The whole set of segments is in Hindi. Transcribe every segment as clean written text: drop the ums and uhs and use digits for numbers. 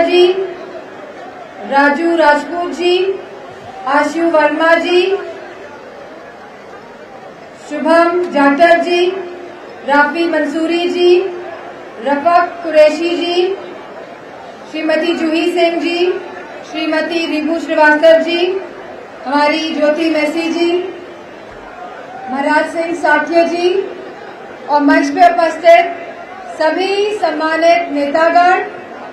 जी, राजू राजपूत जी, आशु वर्मा जी, शुभम जाटव जी, राफी मंसूरी जी, रफक कुरैशी जी, श्रीमती जूही सिंह जी, श्रीमती रिभू श्रीवास्तव जी, हमारी ज्योति मैसी जी, महाराज सिंह साठिया जी और मंच पे उपस्थित सभी सम्मानित नेतागण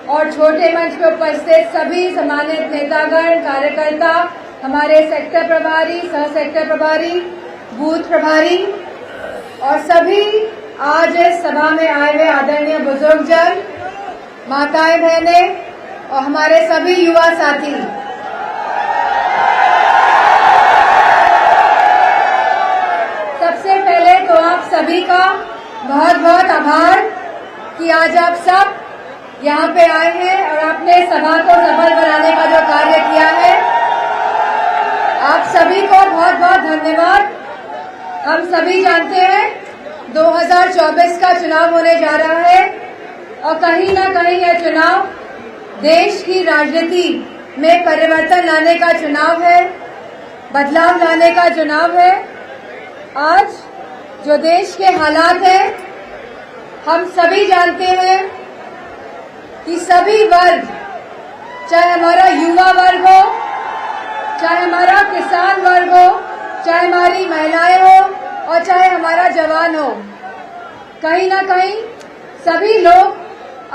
और छोटे मंच पे उपस्थित सभी सम्मानित नेतागण, कार्यकर्ता, हमारे सेक्टर प्रभारी, सह सेक्टर प्रभारी, बूथ प्रभारी और सभी आज इस सभा में आए हुए आदरणीय बुजुर्गजन, माताएं, बहनें और हमारे सभी युवा साथी, सबसे पहले तो आप सभी का बहुत बहुत आभार कि आज आप सब यहाँ पे आए हैं और आपने सभा को सफल बनाने का जो कार्य किया है, आप सभी को बहुत बहुत धन्यवाद। हम सभी जानते हैं 2024 का चुनाव होने जा रहा है और कहीं ना कहीं यह चुनाव देश की राजनीति में परिवर्तन लाने का चुनाव है, बदलाव लाने का चुनाव है। आज जो देश के हालात हैं, हम सभी जानते हैं कि सभी वर्ग, चाहे हमारा युवा वर्ग हो, चाहे हमारा किसान वर्ग हो, चाहे हमारी महिलाएं हो और चाहे हमारा जवान हो, कहीं ना कहीं सभी लोग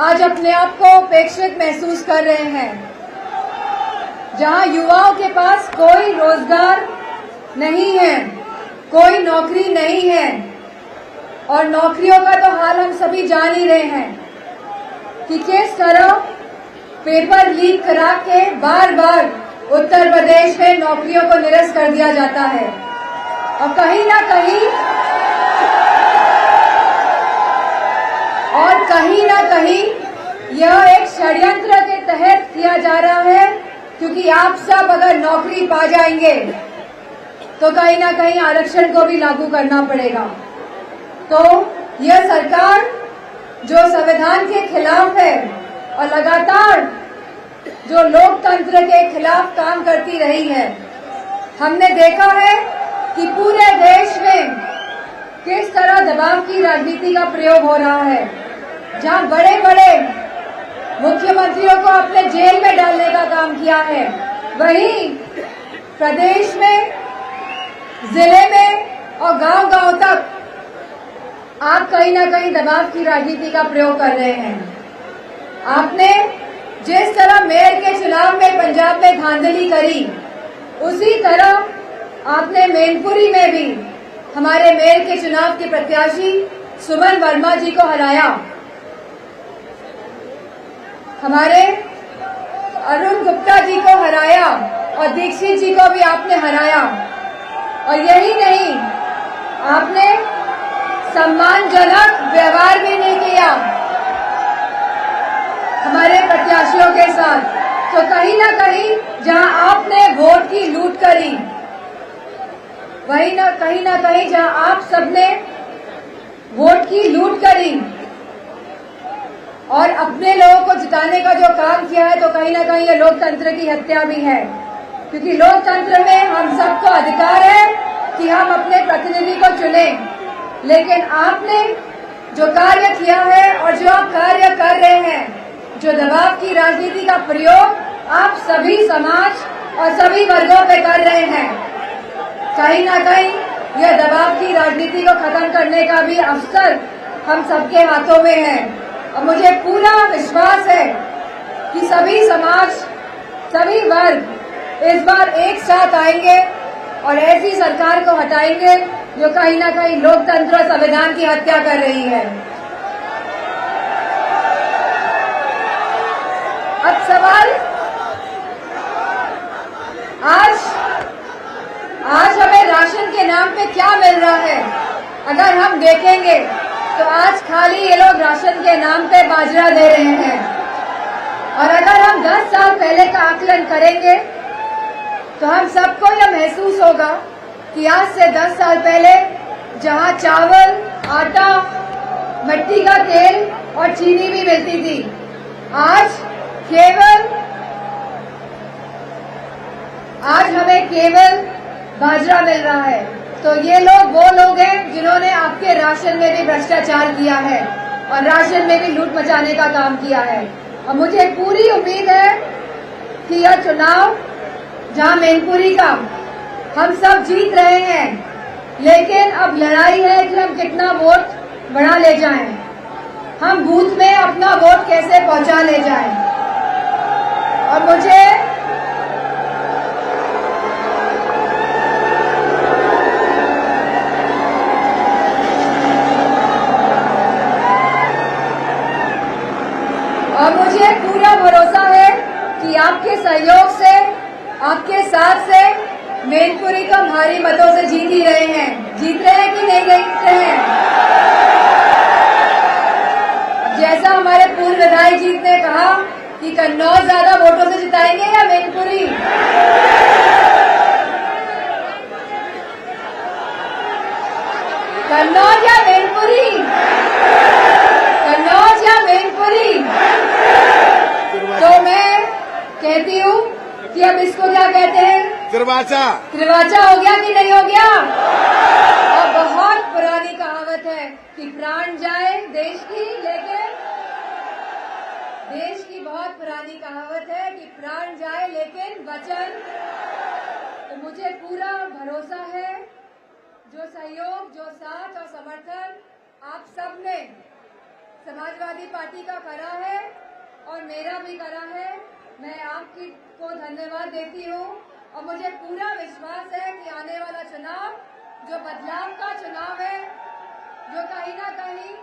आज अपने आप को उपेक्षित महसूस कर रहे हैं। जहां युवाओं के पास कोई रोजगार नहीं है, कोई नौकरी नहीं है और नौकरियों का तो हाल हम सभी जान ही रहे हैं कि किस तरह पेपर लीक करा के बार बार उत्तर प्रदेश में नौकरियों को निरस्त कर दिया जाता है और कहीं ना कहीं यह एक षड्यंत्र के तहत किया जा रहा है, क्योंकि आप सब अगर नौकरी पा जाएंगे तो कहीं ना कहीं आरक्षण को भी लागू करना पड़ेगा। तो यह सरकार जो संविधान के खिलाफ है और लगातार जो लोकतंत्र के खिलाफ काम करती रही है, हमने देखा है कि पूरे देश में किस तरह दबाव की राजनीति का प्रयोग हो रहा है। जहां बड़े बड़े मुख्यमंत्रियों को अपने जेल में डालने का काम किया है, वहीं प्रदेश में, जिले में और गांव-गांव तक आप कहीं ना कहीं दबाव की राजनीति का प्रयोग कर रहे हैं। आपने जिस तरह मेयर के चुनाव में पंजाब में धांधली करी, उसी तरह आपने मैनपुरी में भी हमारे मेयर के चुनाव के प्रत्याशी सुमन वर्मा जी को हराया, हमारे अरुण गुप्ता जी को हराया और दीक्षित जी को भी आपने हराया। और यही नहीं, आपने सम्मानजनक व्यवहार भी नहीं किया हमारे प्रत्याशियों के साथ। तो कहीं ना कहीं जहां आपने वोट की लूट करी, वहीं कहीं ना कहीं जहां आप सबने वोट की लूट करी और अपने लोगों को जिताने का जो काम किया है, तो कहीं ना कहीं ये लोकतंत्र की हत्या भी है। क्योंकि लोकतंत्र में हम सबको अधिकार है कि हम अपने प्रतिनिधि को चुनें, लेकिन आपने जो कार्य किया है और जो आप कार्य कर रहे हैं, जो दबाव की राजनीति का प्रयोग आप सभी समाज और सभी वर्गों पे कर रहे हैं, कहीं ना कहीं यह दबाव की राजनीति को खत्म करने का भी अवसर हम सबके हाथों में है। और मुझे पूरा विश्वास है कि सभी समाज, सभी वर्ग इस बार एक साथ आएंगे और ऐसी सरकार को हटाएंगे जो कहीं ना कहीं लोकतंत्र और संविधान की हत्या कर रही है। अब सवाल, आज हमें राशन के नाम पे क्या मिल रहा है? अगर हम देखेंगे तो आज खाली ये लोग राशन के नाम पे बाजरा दे रहे हैं। और अगर हम 10 साल पहले का आकलन करेंगे तो हम सबको यह महसूस होगा कि आज से 10 साल पहले जहां चावल, आटा, मिट्टी का तेल और चीनी भी मिलती थी, आज केवल बाजरा मिल रहा है, तो ये लोग वो लोग हैं जिन्होंने आपके राशन में भी भ्रष्टाचार किया है और राशन में भी लूट मचाने का काम किया है। और मुझे पूरी उम्मीद है कि यह चुनाव जहां मैनपुरी का हम सब जीत रहे हैं, लेकिन अब लड़ाई है कि हम कितना वोट बढ़ा ले जाएं, हम बूथ में अपना वोट कैसे पहुंचा ले जाएं। और मुझे पूरा भरोसा है कि आपके सहयोग से, आपके साथ से मैनपुरी को भारी मतों से जीत ही रहे हैं। जीत रहे हैं कि नहीं जीत रहे हैं? जैसा हमारे पूर्व विधायक जी ने कहा कि कन्नौज ज्यादा वोटों से जिताएंगे या मैनपुरी? कन्नौज या मैनपुरी? कन्नौज या मैनपुरी? तो मैं कहती हूँ कि अब इसको क्या कहते हैं? त्रिवाचा हो गया कि नहीं हो गया? और बहुत पुरानी कहावत है कि प्राण जाए देश की, लेकिन देश की बहुत पुरानी कहावत है कि प्राण जाए लेकिन वचन। तो मुझे पूरा भरोसा है, जो सहयोग, जो साथ और समर्थन आप सब ने समाजवादी पार्टी का करा है और मेरा भी करा है, मैं आपकी को धन्यवाद देती हूँ। और मुझे पूरा विश्वास है कि आने वाला चुनाव जो बदलाव का चुनाव है, जो कहीं ना कहीं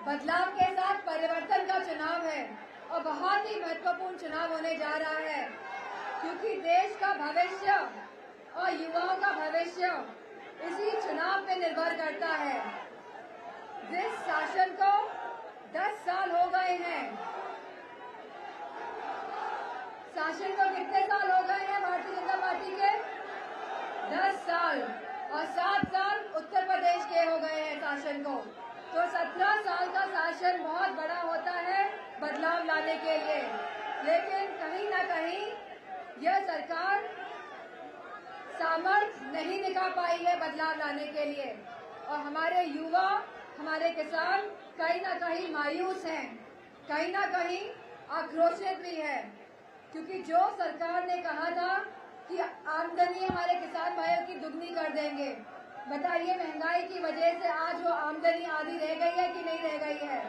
बदलाव के साथ परिवर्तन का चुनाव है और बहुत ही महत्वपूर्ण चुनाव होने जा रहा है, क्योंकि देश का भविष्य और युवाओं का भविष्य इसी चुनाव पे निर्भर करता है। जिस शासन को 10 साल हो गए हैं, शासन को कितने साल हो गए हैं भारतीय जनता पार्टी के? 10 साल, और 7 साल उत्तर प्रदेश के हो गए हैं शासन को। तो 17 साल का शासन बहुत बड़ा होता है बदलाव लाने के लिए, लेकिन कहीं ना कहीं यह सरकार सामर्थ्य नहीं दिखा पाई है बदलाव लाने के लिए। और हमारे युवा, हमारे किसान कहीं ना कहीं मायूस हैं, कहीं ना कहीं आक्रोशित भी है, क्योंकि जो सरकार ने कहा था कि आमदनी हमारे किसान भाइयों की दुगनी कर देंगे, बताइए महंगाई की वजह से आज वो आमदनी आधी रह गई है कि नहीं रह गई है?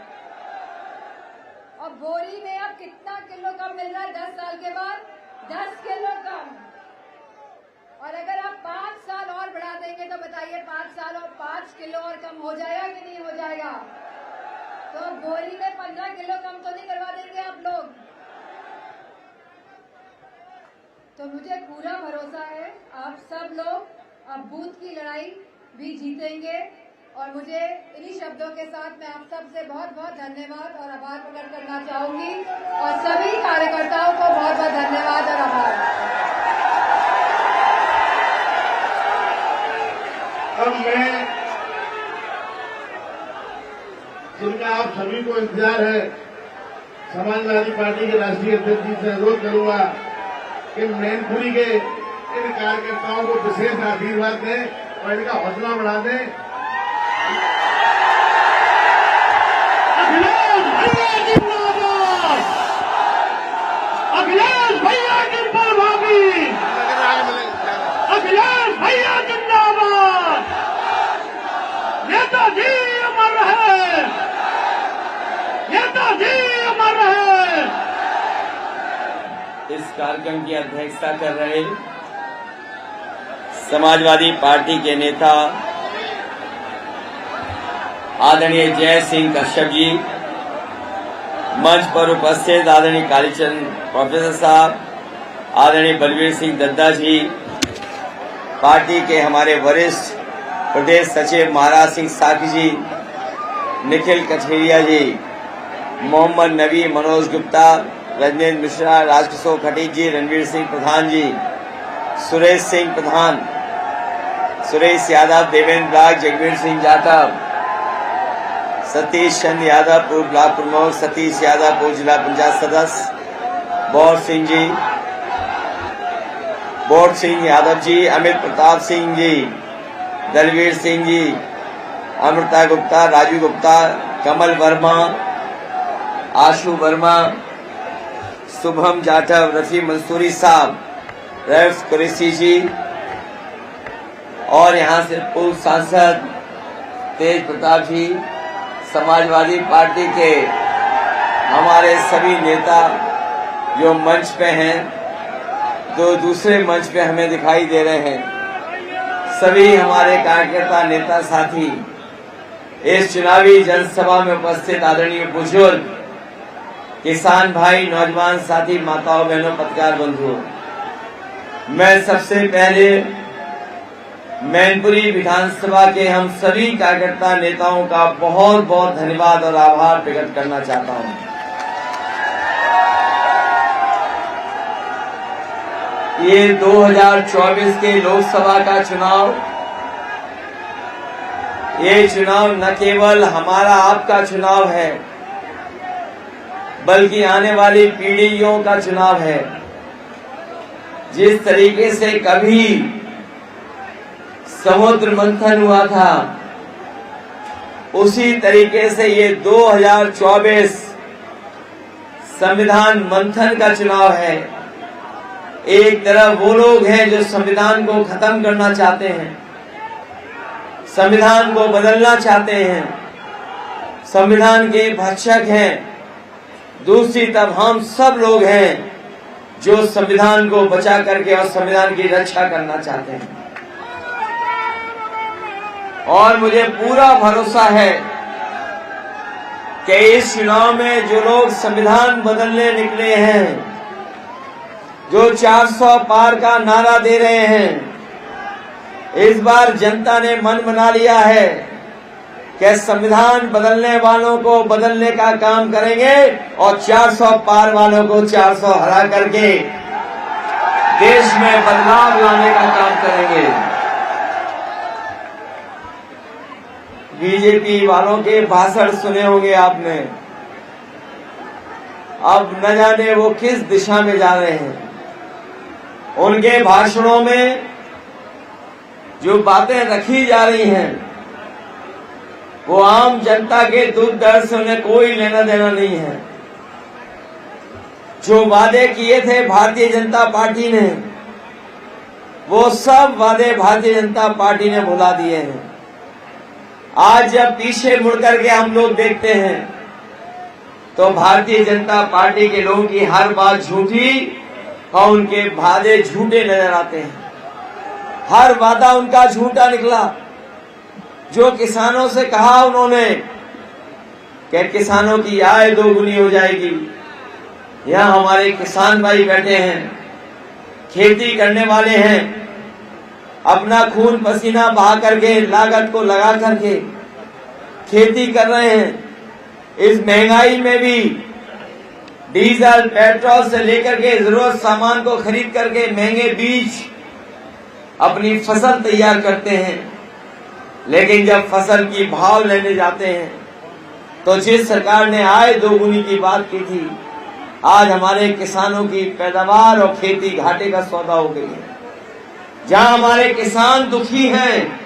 और बोरी में अब कितना किलो कम मिल रहा है 10 साल के बाद? 10 किलो कम। और अगर आप 5 साल और बढ़ा देंगे तो बताइए 5 साल और 5 किलो और कम हो जाएगा कि नहीं हो जाएगा? तो बोरी में 15 किलो कम तो नहीं करवा देंगे आप लोग? तो मुझे पूरा भरोसा है आप सब लोग अब बूथ की लड़ाई भी जीतेंगे। और मुझे इन्हीं शब्दों के साथ मैं आप सब से बहुत बहुत धन्यवाद और आभार प्रकट करना चाहूंगी, और सभी कार्यकर्ताओं को बहुत बहुत धन्यवाद और आभार। अब मैं, जिनका आप सभी को इंतजार है, समाजवादी पार्टी के राष्ट्रीय अध्यक्ष जी से अनुरोध करूंगा कि मैनपुरी के इन कार्यकर्ताओं को विशेष आशीर्वाद दें और इनका हौसला बढ़ा दें। अखिलेश भैया जिंदाबाद! अखिलेश भैया जिंदाबाद! अखिलेश भैया जिंदाबाद! नेताजी अमर रहे! नेताजी अमर रहे! इस कार्यक्रम की अध्यक्षता कर रहे समाजवादी पार्टी के नेता आदरणीय जय सिंह कश्यप जी, मंच पर उपस्थित आदरणीय कालीचंद प्रोफेसर साहब, आदरणीय बलवीर सिंह दद्दा जी, पार्टी के हमारे वरिष्ठ प्रदेश सचिव महाराज सिंह साकी जी, निखिल कठेरिया जी, मोहम्मद नबी, मनोज गुप्ता, रजनीश मिश्रा, राजकिशोर खटीक जी, रणवीर सिंह प्रधान जी, सुरेश सिंह प्रधान, सुरेश यादव, देवेंद्र ब्लाक, जगवीर सिंह जाटव, सतीश चंद यादव पूर्व ब्लॉक प्रमुख, सतीश यादव पूर्व जिला पंचायत सदस्य, बोर सिंह यादव जी, अमित प्रताप सिंह जी, दलवीर सिंह जी, अमृता गुप्ता, राजू गुप्ता, कमल वर्मा, आशु वर्मा, शुभम जाटव, रफी मंसूरी साहब, रैफ कुरैशी जी, और यहाँ से पूर्व सांसद तेज प्रताप जी, समाजवादी पार्टी के हमारे सभी नेता जो मंच पे हैं, जो दूसरे मंच पे हमें दिखाई दे रहे हैं, सभी हमारे कार्यकर्ता नेता साथी, इस चुनावी जनसभा में उपस्थित आदरणीय बुजुर्ग, किसान भाई, नौजवान साथी, माताओं बहनों, पत्रकार बंधुओं, मैं सबसे पहले मैनपुरी विधानसभा के हम सभी कार्यकर्ता नेताओं का बहुत बहुत धन्यवाद और आभार प्रकट करना चाहता हूं। ये 2024 के लोकसभा का चुनाव, ये चुनाव न केवल हमारा आपका चुनाव है, बल्कि आने वाली पीढ़ियों का चुनाव है। जिस तरीके से कभी समुद्र मंथन हुआ था, उसी तरीके से ये 2024 संविधान मंथन का चुनाव है। एक तरफ वो लोग हैं जो संविधान को खत्म करना चाहते हैं, संविधान को बदलना चाहते हैं, संविधान के भक्षक हैं। दूसरी तरफ हम सब लोग हैं जो संविधान को बचा करके और संविधान की रक्षा करना चाहते हैं। और मुझे पूरा भरोसा है कि इस चुनाव में जो लोग संविधान बदलने निकले हैं, जो 400 पार का नारा दे रहे हैं, इस बार जनता ने मन बना लिया है कि संविधान बदलने वालों को बदलने का काम करेंगे और 400 पार वालों को 400 हरा करके देश में बदलाव लाने का काम करेंगे। बीजेपी वालों के भाषण सुने होंगे आपने, अब न जाने वो किस दिशा में जा रहे हैं। उनके भाषणों में जो बातें रखी जा रही हैं, वो आम जनता के दुख दर्द से उन्हें कोई लेना देना नहीं है। जो वादे किए थे भारतीय जनता पार्टी ने, वो सब वादे भारतीय जनता पार्टी ने भुला दिए हैं। आज जब पीछे मुड़ करके हम लोग देखते हैं तो भारतीय जनता पार्टी के लोगों की हर बात झूठी और उनके वादे झूठे नजर आते हैं। हर वादा उनका झूठा निकला। जो किसानों से कहा उन्होंने कि किसानों की आय दोगुनी हो जाएगी, यहाँ हमारे किसान भाई बैठे हैं, खेती करने वाले हैं, अपना खून पसीना बहा करके लागत को लगा करके खेती कर रहे हैं। इस महंगाई में भी डीजल पेट्रोल से लेकर के जरूरत सामान को खरीद करके महंगे बीज अपनी फसल तैयार करते हैं, लेकिन जब फसल की भाव लेने जाते हैं तो जिस सरकार ने आय दोगुनी की बात की थी, आज हमारे किसानों की पैदावार और खेती घाटे का सौदा हो गई है। जहां हमारे किसान दुखी हैं,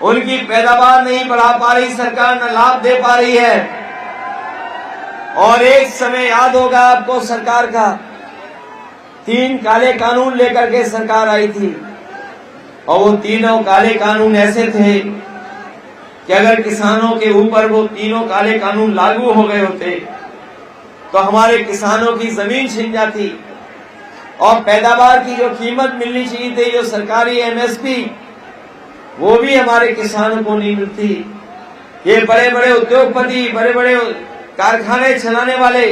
उनकी पैदावार नहीं बढ़ा पा रही सरकार, न लाभ दे पा रही है। और एक समय याद होगा आपको, सरकार का 3 काले कानून लेकर के सरकार आई थी, और वो तीनों काले कानून ऐसे थे कि अगर किसानों के ऊपर वो तीनों काले कानून लागू हो गए होते तो हमारे किसानों की जमीन छिन जाती और पैदावार की जो कीमत मिलनी चाहिए थी, जो सरकारी एमएसपी, वो भी हमारे किसानों को नहीं मिलती। ये बड़े बड़े उद्योगपति, बड़े बड़े कारखाने चलाने वाले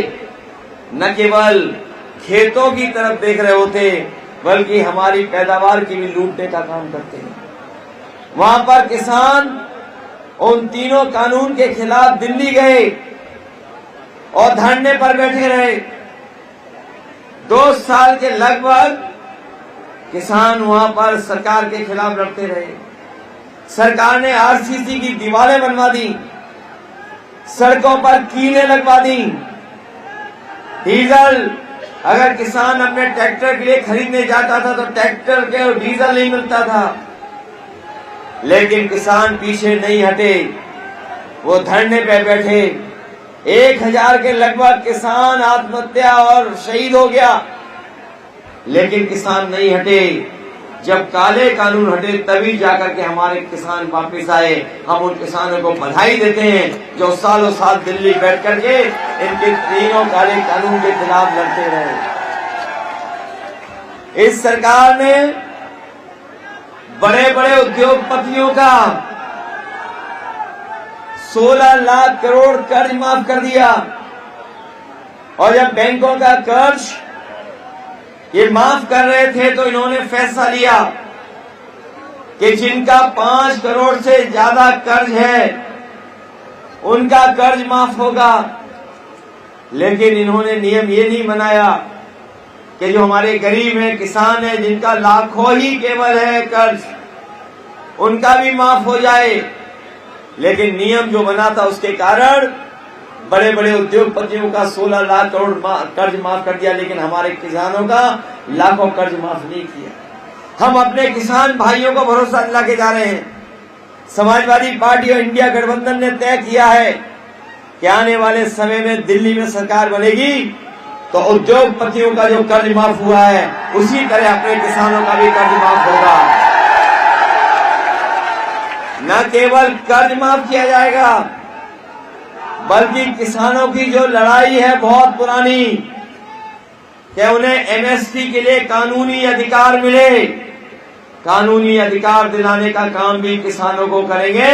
न केवल खेतों की तरफ देख रहे होते, बल्कि हमारी पैदावार की भी लूटने का काम करते हैं। वहां पर किसान उन तीनों कानून के खिलाफ दिल्ली गए और धरने पर बैठे रहे। 2 साल के लगभग किसान वहां पर सरकार के खिलाफ लड़ते रहे। सरकार ने आरसीसी की दीवारें बनवा दी, सड़कों पर कीलें लगवा दी, डीजल अगर किसान अपने ट्रैक्टर के लिए खरीदने जाता था तो ट्रैक्टर के और डीजल नहीं मिलता था, लेकिन किसान पीछे नहीं हटे, वो धरने पे बैठे। 1000 के लगभग किसान आत्महत्या और शहीद हो गया, लेकिन किसान नहीं हटे। जब काले कानून हटे तभी जाकर के हमारे किसान वापस आए। हम उन किसानों को बधाई देते हैं जो सालों साल दिल्ली बैठ करके इनके तीनों काले कानून के खिलाफ लड़ते रहे। इस सरकार ने बड़े बड़े उद्योगपतियों का 16 लाख करोड़ कर्ज माफ कर दिया, और जब बैंकों का कर्ज ये माफ कर रहे थे तो इन्होंने फैसला लिया कि जिनका 5 करोड़ से ज्यादा कर्ज है उनका कर्ज माफ होगा। लेकिन इन्होंने नियम ये नहीं बनाया कि जो हमारे गरीब हैं, किसान हैं, जिनका लाखों ही केवल है कर्ज, उनका भी माफ हो जाए। लेकिन नियम जो बना था उसके कारण बड़े बड़े उद्योगपतियों का 16 लाख करोड़ कर्ज माफ कर दिया, लेकिन हमारे किसानों का लाखों कर्ज माफ नहीं किया। हम अपने किसान भाइयों को भरोसा दिला के जा रहे हैं। समाजवादी पार्टी और इंडिया गठबंधन ने तय किया है कि आने वाले समय में दिल्ली में सरकार बनेगी तो उद्योगपतियों का जो कर्ज माफ हुआ है उसी तरह अपने किसानों का भी कर्ज माफ होगा। न केवल कर्ज माफ किया जाएगा, बल्कि किसानों की जो लड़ाई है बहुत पुरानी कि उन्हें एमएसपी के लिए कानूनी अधिकार मिले, कानूनी अधिकार दिलाने का काम भी किसानों को करेंगे,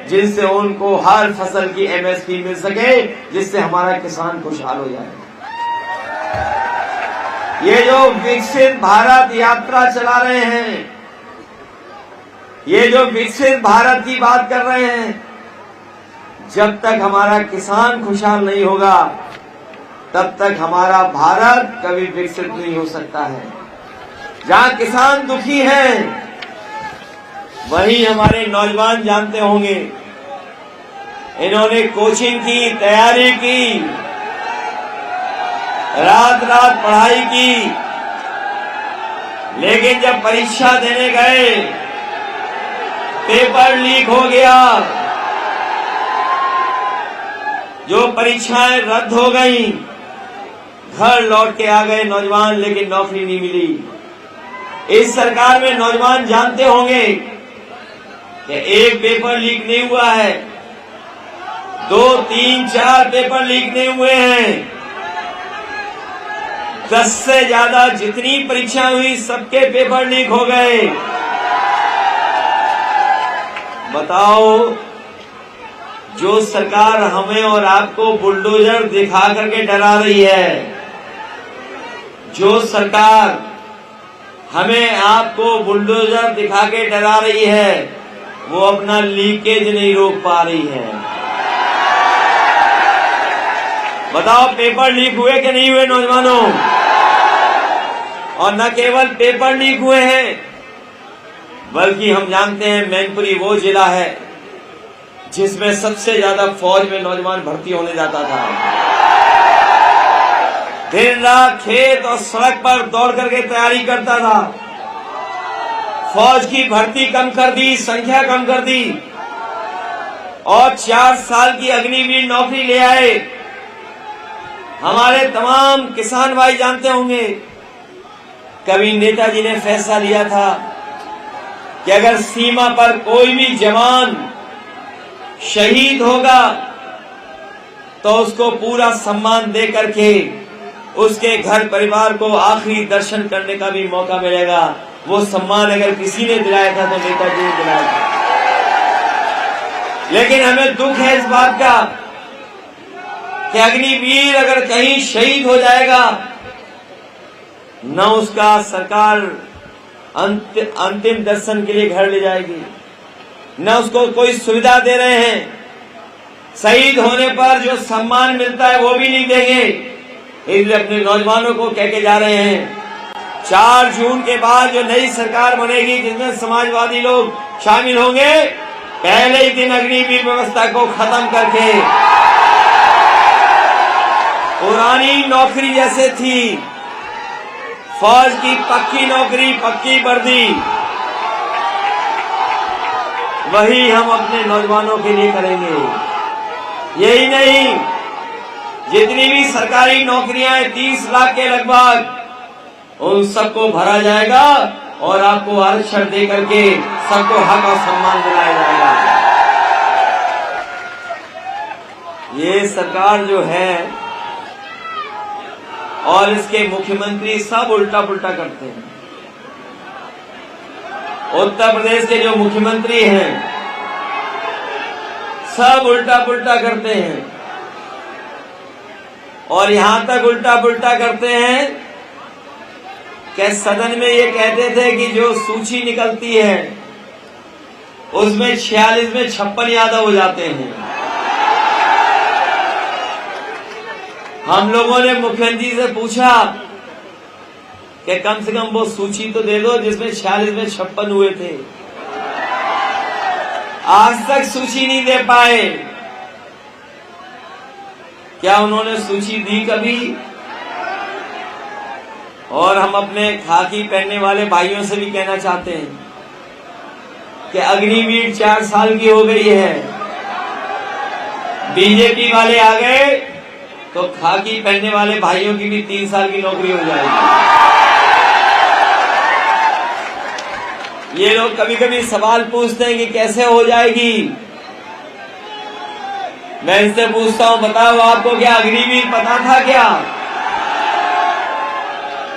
जिनसे उनको हर फसल की एमएसपी मिल सके, जिससे हमारा किसान खुशहाल हो जाए। ये जो विकसित भारत यात्रा चला रहे हैं, ये जो विकसित भारत की बात कर रहे हैं, जब तक हमारा किसान खुशहाल नहीं होगा तब तक हमारा भारत कभी विकसित नहीं हो सकता है। जहां किसान दुखी हैं वहीं हमारे नौजवान जानते होंगे, इन्होंने कोचिंग की, तैयारी की, रात रात पढ़ाई की, लेकिन जब परीक्षा देने गए पेपर लीक हो गया, जो परीक्षाएं रद्द हो गईं, घर लौट के आ गए नौजवान, लेकिन नौकरी नहीं मिली। इस सरकार में नौजवान जानते होंगे कि एक पेपर लीक नहीं हुआ है, 2, 3, 4 पेपर लीक नहीं हुए हैं। 10 से ज्यादा जितनी परीक्षा हुई सबके पेपर लीक हो गए। बताओ, जो सरकार हमें और आपको बुलडोजर दिखा करके डरा रही है, जो सरकार हमें आपको बुलडोजर दिखा के डरा रही है, वो अपना लीकेज नहीं रोक पा रही है। बताओ, पेपर लीक हुए कि नहीं हुए नौजवानों? और न केवल पेपर लीक हुए हैं, बल्कि हम जानते हैं मैनपुरी वो जिला है जिसमें सबसे ज्यादा फौज में नौजवान भर्ती होने जाता था। दिन रात खेत और सड़क पर दौड़ करके तैयारी करता था। फौज की भर्ती कम कर दी, संख्या कम कर दी, और 4 साल की अग्निवीर नौकरी ले आए। हमारे तमाम किसान भाई जानते होंगे, कभी नेताजी ने फैसला लिया था कि अगर सीमा पर कोई भी जवान शहीद होगा तो उसको पूरा सम्मान दे करके उसके घर परिवार को आखिरी दर्शन करने का भी मौका मिलेगा। वो सम्मान अगर किसी ने दिलाया था तो नेताजी ने दिलाया था। लेकिन हमें दुख है इस बात का कि अग्निवीर अगर कहीं शहीद हो जाएगा, न उसका सरकार अंतिम दर्शन के लिए घर ले जाएगी, न उसको कोई सुविधा दे रहे हैं। शहीद होने पर जो सम्मान मिलता है वो भी नहीं देंगे। इसलिए अपने नौजवानों को कह के जा रहे हैं, 4 जून के बाद जो नई सरकार बनेगी जिसमें समाजवादी लोग शामिल होंगे, पहले ही दिन अग्निवीर व्यवस्था को खत्म करके पुरानी नौकरी जैसे थी फौज की पक्की नौकरी, पक्की वर्दी, वही हम अपने नौजवानों के लिए करेंगे। यही नहीं, जितनी भी सरकारी नौकरियां हैं 30 लाख के लगभग, उन सबको भरा जाएगा और आपको आरक्षण दे करके सबको हक और सम्मान दिलाया जाएगा। ये सरकार जो है और इसके मुख्यमंत्री सब उल्टा पुल्टा करते हैं। उत्तर प्रदेश के जो मुख्यमंत्री हैं सब उल्टा पुल्टा करते हैं और यहां तक उल्टा पुल्टा करते हैं कि सदन में ये कहते थे कि जो सूची निकलती है उसमें 46 में 56 यादव हो जाते हैं। हम लोगों ने मुख्यमंत्री से पूछा कि कम से कम वो सूची तो दे दो जिसमें 46 में 56 हुए थे। आज तक सूची नहीं दे पाए। क्या उन्होंने सूची दी कभी? और हम अपने खाकी पहनने वाले भाइयों से भी कहना चाहते हैं कि अग्निवीर 4 साल की हो गई है, बीजेपी वाले आ गए तो खाकी पहनने वाले भाइयों की भी 3 साल की नौकरी हो जाएगी। ये लोग कभी कभी सवाल पूछते हैं कि कैसे हो जाएगी। मैं इनसे पूछता हूं, बताओ आपको क्या अग्निवीर पता था?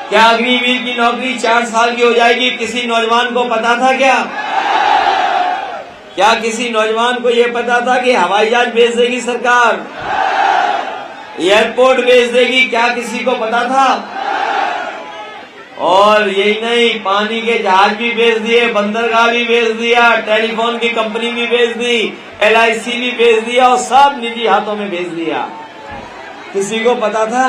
क्या अग्निवीर की नौकरी 4 साल की हो जाएगी किसी नौजवान को पता था क्या किसी नौजवान को यह पता था कि हवाई जहाज भेज देगी सरकार, एयरपोर्ट भेज देगी? क्या किसी को पता था? और यही नहीं, पानी के जहाज भी भेज दिए, बंदरगाह भी भेज दिया, टेलीफोन की कंपनी भी भेज दी, LIC भी भेज दिया और सब निजी हाथों में भेज दिया। किसी को पता था?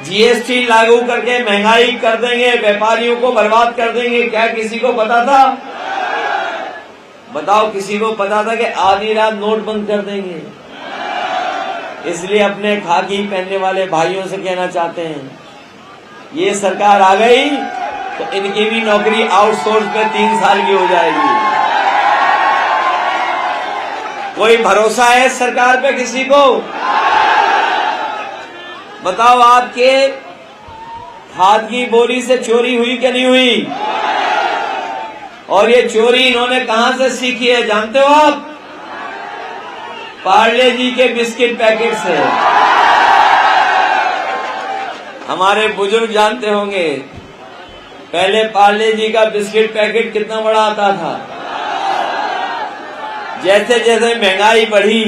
GST लागू करके महंगाई कर देंगे, व्यापारियों को बर्बाद कर देंगे, क्या किसी को पता था? बताओ, किसी को पता था कि आधी रात नोट बंद कर देंगे? इसलिए अपने खाकी पहनने वाले भाइयों से कहना चाहते हैं, ये सरकार आ गई तो इनकी भी नौकरी आउटसोर्स पे 3 साल की हो जाएगी। कोई भरोसा है सरकार पे किसी को? बताओ, आपके खाद की बोरी से चोरी हुई क्या नहीं हुई? और ये चोरी इन्होंने कहां से सीखी है जानते हो आप? पार्ले जी के बिस्किट पैकेट से। हमारे बुजुर्ग जानते होंगे, पहले पार्ले जी का बिस्किट पैकेट कितना बड़ा आता था। जैसे जैसे महंगाई बढ़ी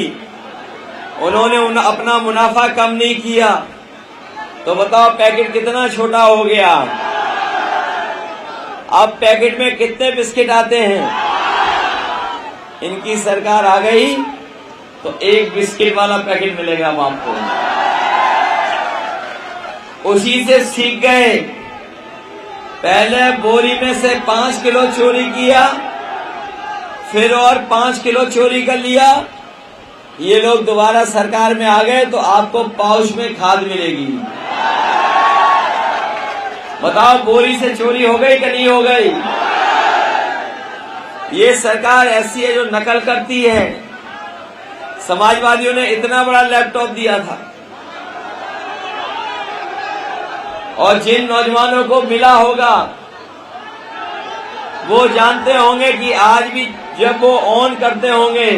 उन्होंने अपना मुनाफा कम नहीं किया, तो बताओ पैकेट कितना छोटा हो गया। अब पैकेट में कितने बिस्किट आते हैं? इनकी सरकार आ गई तो 1 बिस्किट वाला पैकेट मिलेगा अब आपको। उसी से सीख गए। पहले बोरी में से 5 किलो चोरी किया, फिर और 5 किलो चोरी कर लिया। ये लोग दोबारा सरकार में आ गए तो आपको पाउच में खाद मिलेगी। बताओ, बोरी से चोरी हो गई कि नहीं हो गई? ये सरकार ऐसी है जो नकल करती है। समाजवादियों ने इतना बड़ा लैपटॉप दिया था और जिन नौजवानों को मिला होगा वो जानते होंगे कि आज भी जब वो ऑन करते होंगे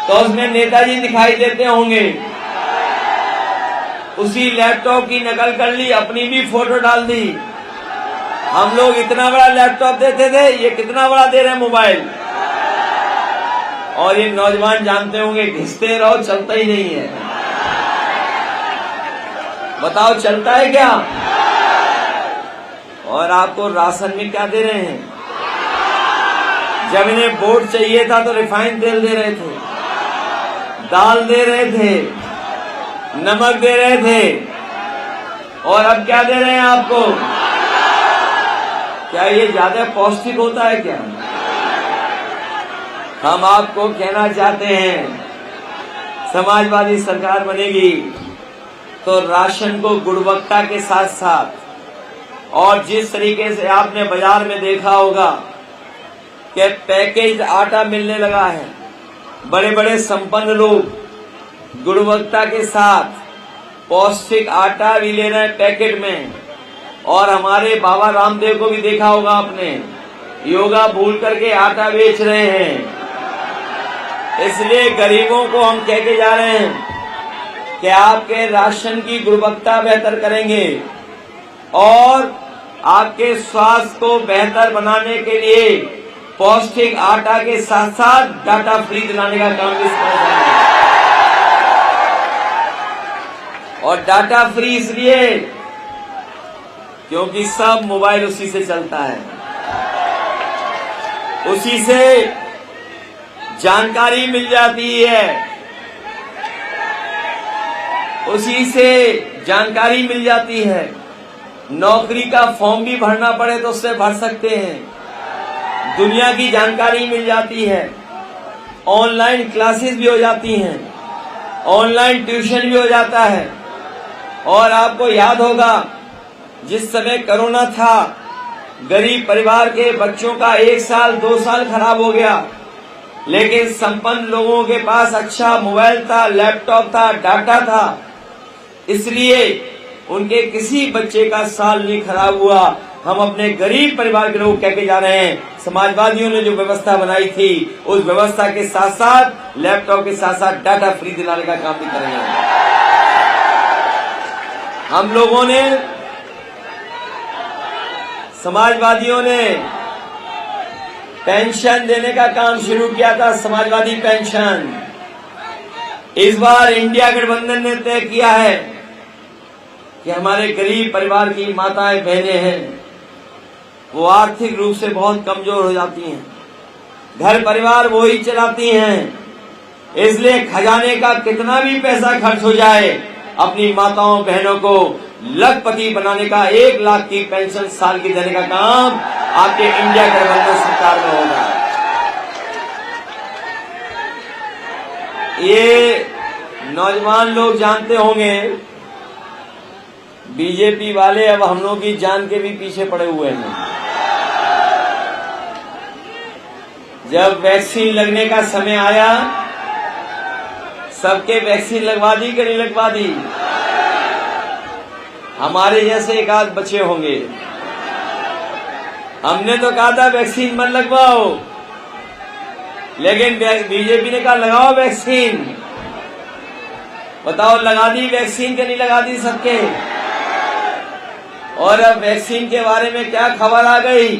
तो उसमें नेताजी दिखाई देते होंगे। उसी लैपटॉप की नकल कर ली, अपनी भी फोटो डाल दी। हम लोग इतना बड़ा लैपटॉप देते थे, ये कितना बड़ा दे रहे हैं मोबाइल। और ये नौजवान जानते होंगे घिसते रहो, चलता ही नहीं है। बताओ, चलता है क्या? और आपको राशन में क्या दे रहे हैं? जब इन्हें वोट चाहिए था तो रिफाइंड तेल दे रहे थे, दाल दे रहे थे, नमक दे रहे थे, और अब क्या दे रहे हैं आपको? क्या ये ज्यादा पौष्टिक होता है क्या? हम आपको कहना चाहते हैं, समाजवादी सरकार बनेगी तो राशन को गुणवत्ता के साथ साथ, और जिस तरीके से आपने बाजार में देखा होगा कि पैकेज आटा मिलने लगा है, बड़े बड़े संपन्न लोग गुणवत्ता के साथ पौष्टिक आटा भी ले रहे हैं पैकेट में। और हमारे बाबा रामदेव को भी देखा होगा आपने, योगा भूल करके आटा बेच रहे हैं। इसलिए गरीबों को हम कह के जा रहे हैं कि आपके राशन की गुणवत्ता बेहतर करेंगे और आपके स्वास्थ्य को बेहतर बनाने के लिए पौष्टिक आटा के साथ साथ डाटा फ्री दिलाने का काम भी करेंगे। और डाटा फ्री इसलिए क्योंकि सब मोबाइल उसी से चलता है, उसी से जानकारी मिल जाती है, उसी से जानकारी मिल जाती है। नौकरी का फॉर्म भी भरना पड़े तो उससे भर सकते हैं, दुनिया की जानकारी मिल जाती है, ऑनलाइन क्लासेस भी हो जाती हैं, ऑनलाइन ट्यूशन भी हो जाता है। और आपको याद होगा जिस समय कोरोना था, गरीब परिवार के बच्चों का 1 साल 2 साल खराब हो गया, लेकिन संपन्न लोगों के पास अच्छा मोबाइल था, लैपटॉप था, डाटा था, इसलिए उनके किसी बच्चे का साल नहीं खराब हुआ। हम अपने गरीब परिवार के लोग कह के जा रहे हैं, समाजवादियों ने जो व्यवस्था बनाई थी उस व्यवस्था के साथ साथ लैपटॉप के साथ साथ डाटा फ्री दिलाने का काम भी करेंगे। हम लोगों ने, समाजवादियों ने पेंशन देने का काम शुरू किया था, समाजवादी पेंशन। इस बार इंडिया गठबंधन ने तय किया है कि हमारे गरीब परिवार की माताएं बहनें हैं, वो आर्थिक रूप से बहुत कमजोर हो जाती हैं, घर परिवार वो ही चलाती हैं, इसलिए खजाने का कितना भी पैसा खर्च हो जाए, अपनी माताओं बहनों को लखपति बनाने का 1 लाख की पेंशन साल की देने का काम आपके इंडिया गठबंधन सरकार में होगा। ये नौजवान लोग जानते होंगे, बीजेपी वाले अब हम लोग की जान के भी पीछे पड़े हुए हैं। जब वैक्सीन लगने का समय आया, सबके वैक्सीन लगवा दी कि नहीं लगवा दी? हमारे जैसे एक आध बच्चे होंगे। हमने तो कहा था वैक्सीन मत लगवाओ, लेकिन बीजेपी ने कहा लगाओ वैक्सीन। बताओ लगा दी वैक्सीन कि नहीं लगा दी सबके? और अब वैक्सीन के बारे में क्या खबर आ गई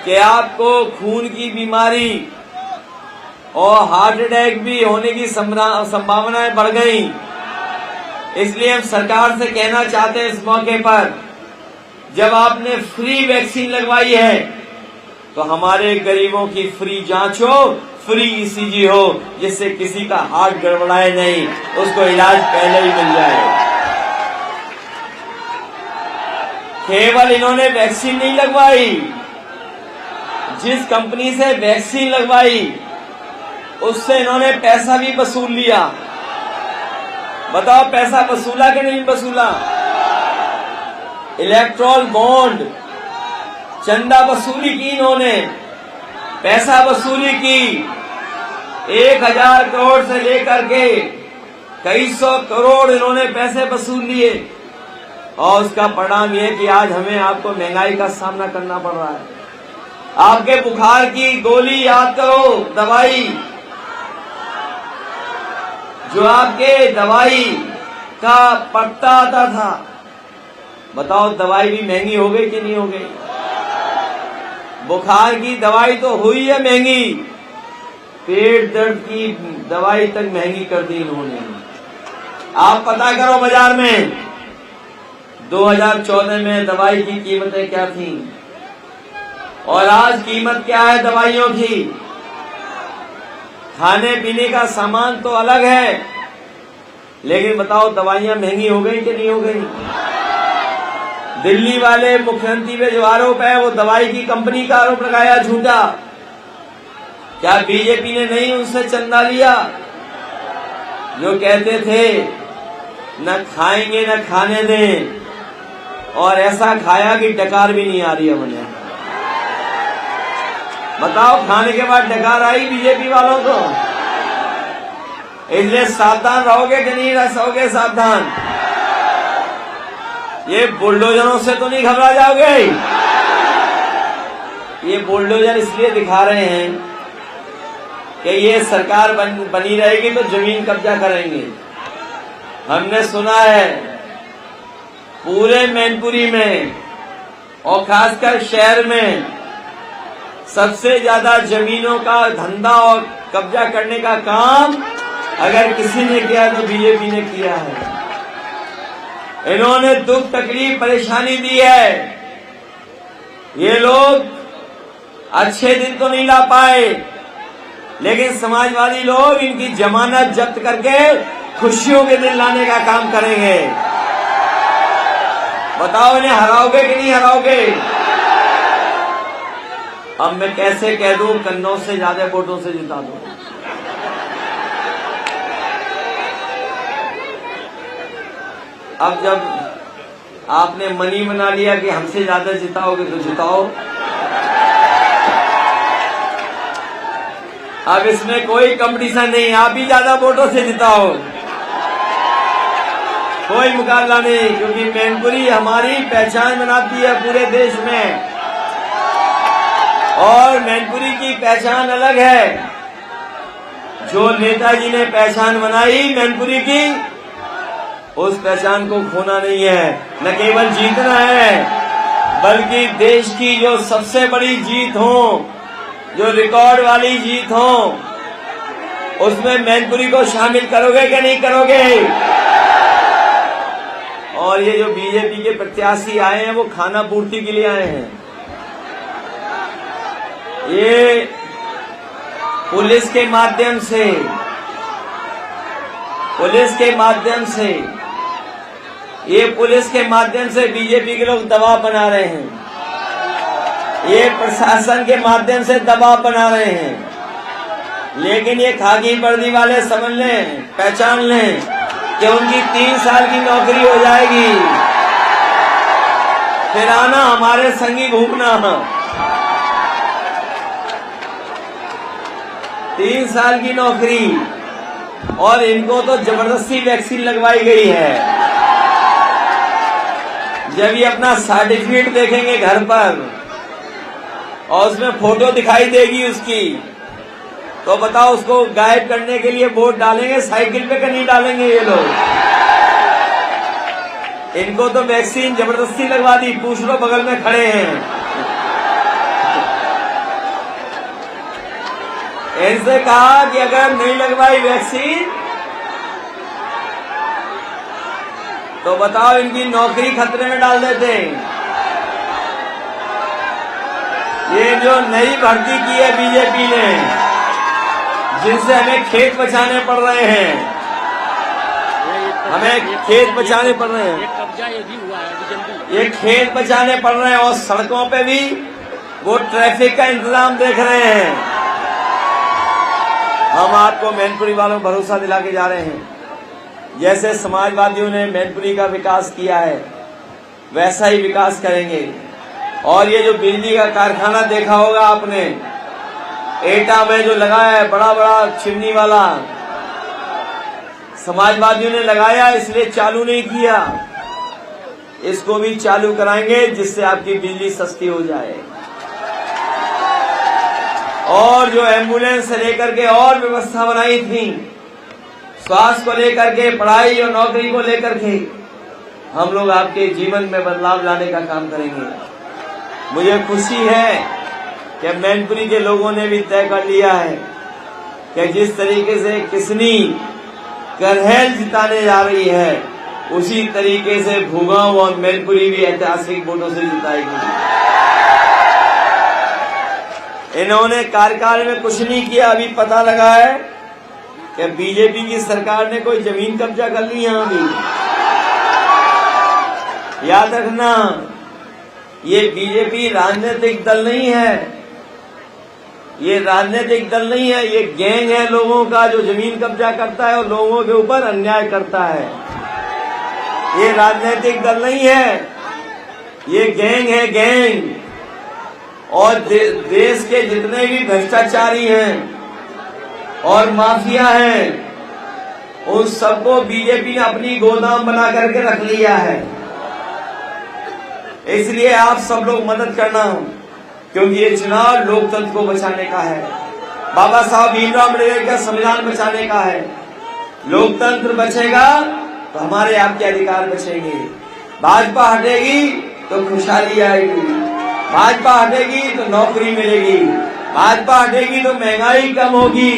कि आपको खून की बीमारी और हार्ट अटैक भी होने की संभावनाएं बढ़ गई। इसलिए हम सरकार से कहना चाहते हैं इस मौके पर, जब आपने फ्री वैक्सीन लगवाई है तो हमारे गरीबों की फ्री जांच हो, फ्री ईसीजी हो, जिससे किसी का हार्ट गड़बड़ाए नहीं, उसको इलाज पहले ही मिल जाए। केवल इन्होंने वैक्सीन नहीं लगवाई, जिस कंपनी से वैक्सीन लगवाई उससे इन्होंने पैसा भी वसूल लिया। बताओ पैसा वसूला कि नहीं वसूला? इलेक्ट्रॉल बॉन्ड, चंदा वसूली की इन्होंने, पैसा वसूली की। 1000 करोड़ से लेकर के कई सौ करोड़ इन्होंने पैसे वसूल लिए, और उसका परिणाम यह कि आज हमें आपको महंगाई का सामना करना पड़ रहा है। आपके बुखार की गोली याद करो, दवाई जो आपके दवाई का पत्ता आता था, बताओ दवाई भी महंगी हो गई कि नहीं हो गई? बुखार की दवाई तो हुई है महंगी, पेट दर्द की दवाई तक महंगी कर दी इन्होंने। आप पता करो बाजार में 2014 में दवाई की कीमतें क्या थी और आज कीमत क्या है दवाइयों की। खाने पीने का सामान तो अलग है, लेकिन बताओ दवाइयां महंगी हो गई कि नहीं हो गई? दिल्ली वाले मुख्यमंत्री पे जो आरोप है वो दवाई की कंपनी का आरोप लगाया झूठा। क्या बीजेपी ने नहीं उनसे चंदा लिया? जो कहते थे न खाएंगे न खाने दें, और ऐसा खाया कि डकार भी नहीं आ रही है मुझे। बताओ, खाने के बाद डकार आई बीजेपी वालों को? इसलिए सावधान रहोगे कि नहीं रहोगे? सावधान। ये बुलडोजरों से तो नहीं घबरा जाओगे? ये बुलडोजर इसलिए दिखा रहे हैं कि ये सरकार बनी रहेगी तो जमीन कब्जा करेंगे। हमने सुना है पूरे मैनपुरी में और खासकर शहर में सबसे ज्यादा जमीनों का धंधा और कब्जा करने का काम अगर किसी ने किया तो बीजेपी ने किया है। इन्होंने दुख तकलीफ परेशानी दी है। ये लोग अच्छे दिन तो नहीं ला पाए, लेकिन समाजवादी लोग इनकी जमानत जब्त करके खुशियों के दिन लाने का काम करेंगे। बताओ, इन्हें हराओगे कि नहीं हराओगे? अब मैं कैसे कह दूं कन्नौज से ज्यादा वोटों से जिता दूं? अब जब आपने मनी बना लिया कि हमसे ज्यादा जिताओगे तो जिताओ। अब इसमें कोई कंपटीशन नहीं, आप ही ज्यादा वोटों से जिताओ, कोई मुकाबला नहीं, क्योंकि मैनपुरी हमारी पहचान बनाती है पूरे देश में। और मैनपुरी की पहचान अलग है। जो नेताजी ने पहचान बनाई मैनपुरी की, उस पहचान को खोना नहीं है, न केवल जीतना है बल्कि देश की जो सबसे बड़ी जीत हो, जो रिकॉर्ड वाली जीत हो, उसमें मैनपुरी को शामिल करोगे कि नहीं करोगे? और ये जो बीजेपी के प्रत्याशी आए हैं वो खाना पूर्ति के लिए आए हैं। ये पुलिस के माध्यम से बीजेपी के लोग दबाव बना रहे हैं। ये प्रशासन के माध्यम से दबाव बना रहे हैं। लेकिन ये खाकी वर्दी वाले समझ लें, पहचान लें कि उनकी 3 साल की नौकरी हो जाएगी, फिर आना हमारे संगी घूमना। 3 साल की नौकरी, और इनको तो जबरदस्ती वैक्सीन लगवाई गई है। जब ये अपना सर्टिफिकेट देखेंगे घर पर और उसमें फोटो दिखाई देगी उसकी, तो बताओ उसको गायब करने के लिए वोट डालेंगे साइकिल पे कि नहीं डालेंगे? ये लोग, इनको तो वैक्सीन जबरदस्ती लगवा दी। पूछ लो, बगल में खड़े हैं। इनसे कहा कि अगर नहीं लगवाई वैक्सीन तो बताओ इनकी नौकरी खतरे में डाल देते। ये जो नई भर्ती की है बीजेपी ने, जिनसे हमें खेत बचाने पड़ रहे हैं, ये खेत बचाने पड़ रहे हैं और सड़कों पे भी वो ट्रैफिक का इंतजाम देख रहे हैं। हम आपको मैनपुरी वालों को भरोसा दिला के जा रहे हैं, जैसे समाजवादियों ने मैनपुरी का विकास किया है वैसा ही विकास करेंगे। और ये जो बिजली का कारखाना देखा होगा आपने, एटा में जो लगाया है, बड़ा बड़ा चिमनी वाला, समाजवादियों ने लगाया, इसलिए चालू नहीं किया। इसको भी चालू कराएंगे जिससे आपकी बिजली सस्ती हो जाए। और जो एम्बुलेंस से लेकर के और व्यवस्था बनाई थी, स्वास्थ्य को लेकर के, पढ़ाई और नौकरी को लेकर के, हम लोग आपके जीवन में बदलाव लाने का काम करेंगे। मुझे खुशी है कि मैनपुरी के लोगों ने भी तय कर लिया है कि जिस तरीके से किसनी करहैल जिताने जा रही है, उसी तरीके से भूगांव और मैनपुरी भी ऐतिहासिक वोटों से जिताएगी। इन्होंने कार्यकाल में कुछ नहीं किया। अभी पता लगा है कि बीजेपी की सरकार ने कोई जमीन कब्जा कर ली यहां भी। याद रखना, ये बीजेपी राजनीतिक दल नहीं है, ये राजनीतिक दल नहीं है, ये गैंग है लोगों का जो जमीन कब्जा करता है और लोगों के ऊपर अन्याय करता है। ये राजनीतिक दल नहीं है, ये गैंग है, गैंग। और देश के जितने भी भ्रष्टाचारी हैं और माफिया हैं, उन सबको बीजेपी ने अपनी गोदाम बना करके रख लिया है। इसलिए आप सब लोग मदद करना, क्योंकि ये चुनाव लोकतंत्र को बचाने का है, बाबा साहब भीमराव अम्बेडकर का संविधान बचाने का है। लोकतंत्र बचेगा तो हमारे आपके अधिकार बचेंगे। भाजपा हटेगी तो खुशहाली आएगी, भाजपा हटेगी तो नौकरी मिलेगी, भाजपा हटेगी तो महंगाई कम होगी,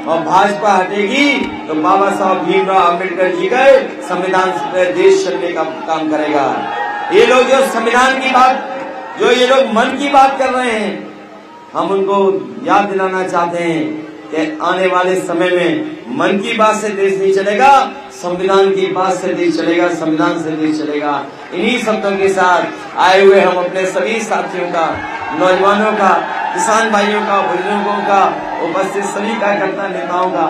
और भाजपा हटेगी तो बाबा साहब भीमराव अम्बेडकर जी का संविधान से देश चलने का काम करेगा। ये लोग जो संविधान की बात, जो ये लोग मन की बात कर रहे हैं, हम उनको याद दिलाना चाहते हैं कि आने वाले समय में मन की बात से देश नहीं चलेगा, संविधान की बात से देश चलेगा, संविधान से देश चलेगा। इन्हीं शब्दों के साथ आए हुए हम अपने सभी साथियों का, नौजवानों का, किसान भाइयों का, बुजुर्गों का, उपस्थित सभी कार्यकर्ता नेताओं का